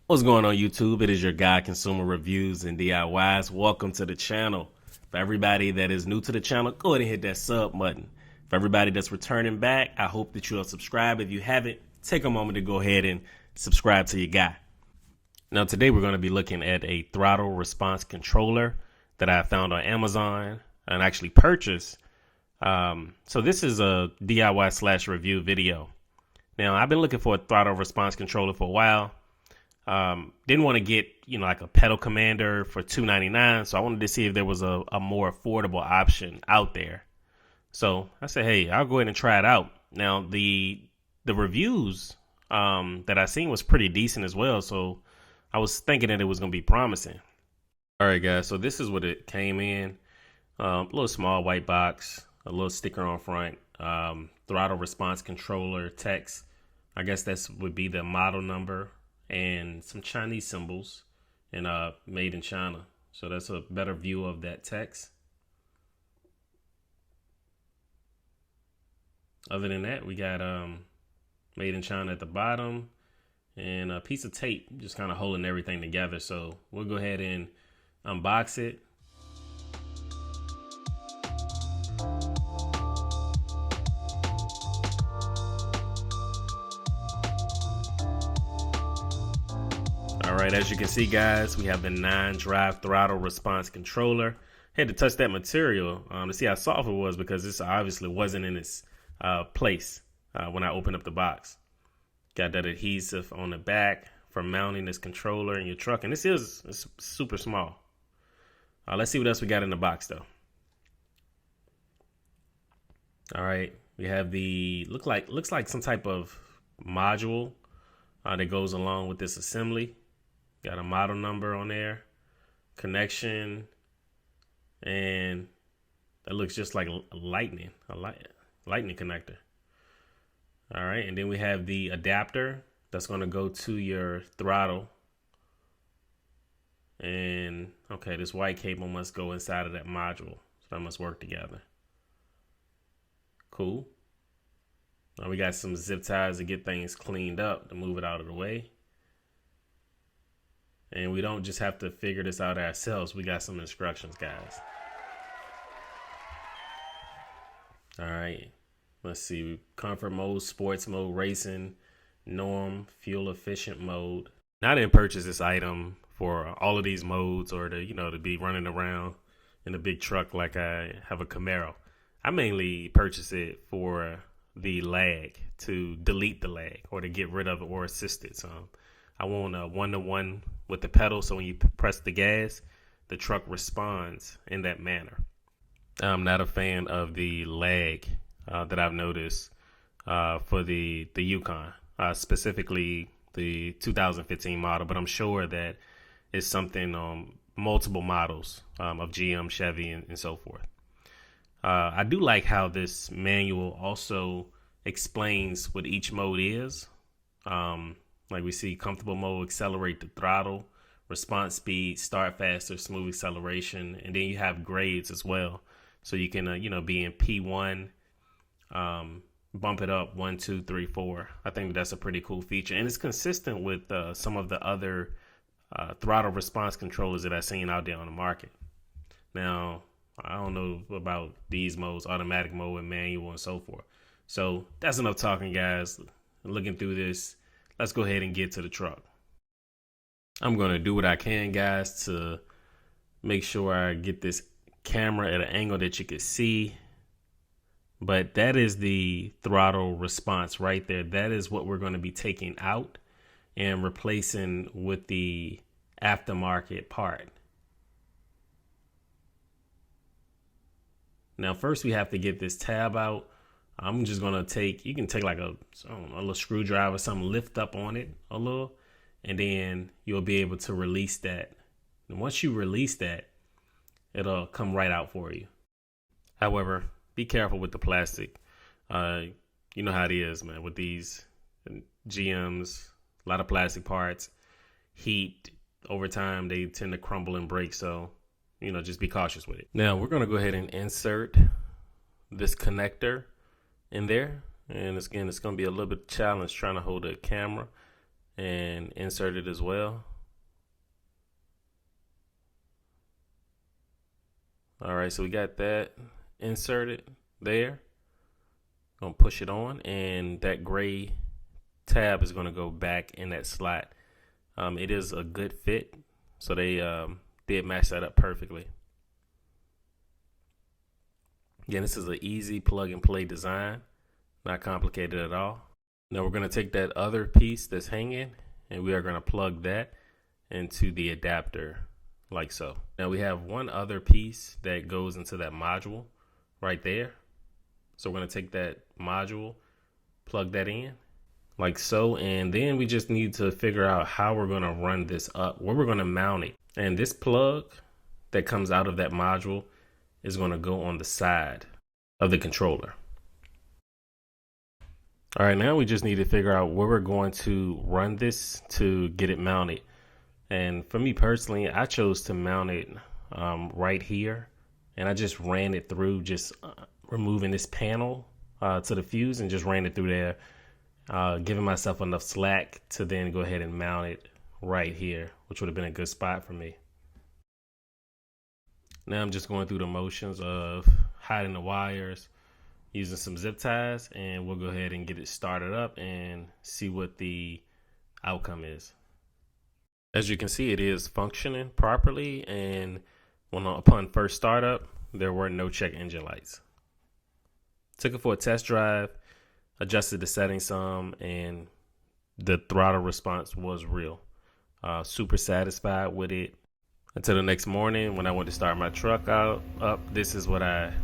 What's going on YouTube? It is your guy Consumer Reviews and DIYs. Welcome to the channel. For everybody that is new to the channel, go ahead and hit that sub button. For everybody that's returning back, I hope that you'll subscribe. If you haven't, take a moment to go ahead and subscribe to your guy. Now today we're going to be looking at a throttle response controller that I found on Amazon and actually purchased. So this is a DIY / review video. Now I've been looking for a throttle response controller for a while. Didn't want to get, like a pedal commander for $2.99. So I wanted to see if there was a more affordable option out there. So I said, hey, I'll go ahead and try it out. Now the reviews that I seen was pretty decent as well. So I was thinking that it was going to be promising. All right, guys. So this is what it came in. A little small white box, a little sticker on front, throttle response controller text. I guess that would be the model number, and some Chinese symbols, and made in China. So that's a better view of that text. Other than that, we got made in China at the bottom, and a piece of tape just kind of holding everything together. So we'll go ahead and unbox it. Alright, as you can see, guys, we have the 9-drive throttle response controller. Had to touch that material to see how soft it was, because this obviously wasn't in its place when I opened up the box. Got that adhesive on the back for mounting this controller in your truck, and it's super small. Let's see what else we got in the box, though. Alright, we have the looks like some type of module that goes along with this assembly. Got a model number on there, connection, and that looks just like a lightning connector. All right, and then we have the adapter that's going to go to your throttle. And okay, this white cable must go inside of that module, so that must work together. Cool. Now we got some zip ties to get things cleaned up, to move it out of the way. And we don't just have to figure this out ourselves. We got some instructions, guys. All right. Let's see. Comfort mode, sports mode, racing, norm, fuel efficient mode. Now, I didn't purchase this item for all of these modes, or to be running around in a big truck like I have a Camaro. I mainly purchased it for the lag, to delete the lag or to get rid of it or assist it. So I want a 1-to-1 with the pedal, so when you press the gas, the truck responds in that manner. I'm not a fan of the lag that I've noticed for the Yukon, specifically the 2015 model, but I'm sure that it's something on multiple models of GM, Chevy, and so forth. I do like how this manual also explains what each mode is. Like we see comfortable mode, accelerate the throttle, response speed, start faster, smooth acceleration, and then you have grades as well. So you can be in P1, bump it up 1, 2, 3, 4. I think that's a pretty cool feature, and it's consistent with some of the other throttle response controllers that I've seen out there on the market. Now, I don't know about these modes, automatic mode and manual and so forth. So that's enough talking, guys. Looking through this, let's go ahead and get to the truck. I'm going to do what I can, guys, to make sure I get this camera at an angle that you can see. But that is the throttle response right there. That is what we're going to be taking out and replacing with the aftermarket part. Now, first we have to get this tab out. I'm just going to you can take like a little screwdriver or something, lift up on it a little, and then you'll be able to release that. And once you release that, it'll come right out for you. However, be careful with the plastic. You know how it is, man, with these GMs, a lot of plastic parts, heat, over time, they tend to crumble and break. So, just be cautious with it. Now, we're going to go ahead and insert this connector in there, and it's going to be a little bit challenge trying to hold a camera and insert it as well. All right, so we got that inserted there. Gonna push it on, and that gray tab is gonna go back in that slot. It is a good fit, so they did match that up perfectly. Again, this is an easy plug and play design, not complicated at all. Now we're gonna take that other piece that's hanging, and we are gonna plug that into the adapter like so. Now we have one other piece that goes into that module right there. So we're gonna take that module, plug that in like so, and then we just need to figure out how we're gonna run this up, where we're gonna mount it. And this plug that comes out of that module is gonna go on the side of the controller. All right, now we just need to figure out where we're going to run this to get it mounted. And for me personally, I chose to mount it right here, and I just ran it through, just removing this panel to the fuse, and just ran it through there, giving myself enough slack to then go ahead and mount it right here, which would have been a good spot for me. Now I'm just going through the motions of hiding the wires, using some zip ties, and we'll go ahead and get it started up and see what the outcome is. As you can see, it is functioning properly, and upon first startup, there were no check engine lights. Took it for a test drive, adjusted the settings some, and the throttle response was real. Super satisfied with it. Until the next morning when I went to start my truck up, this is what I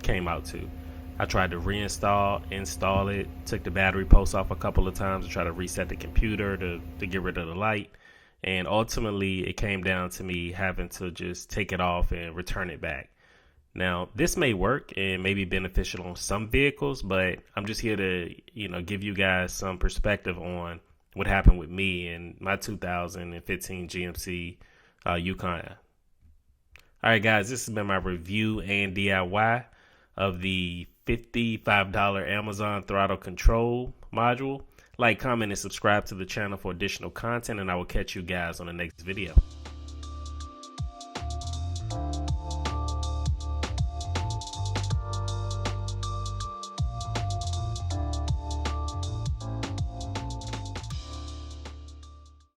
came out to. I tried to install it, took the battery post off a couple of times to try to reset the computer to get rid of the light. And ultimately, it came down to me having to just take it off and return it back. Now, this may work and may be beneficial on some vehicles, but I'm just here to, give you guys some perspective on what happened with me and my 2015 GMC Yukon. All right, guys, this has been my review and DIY of the $55 Amazon throttle control module. Like, comment, and subscribe to the channel for additional content, and I will catch you guys on the next video.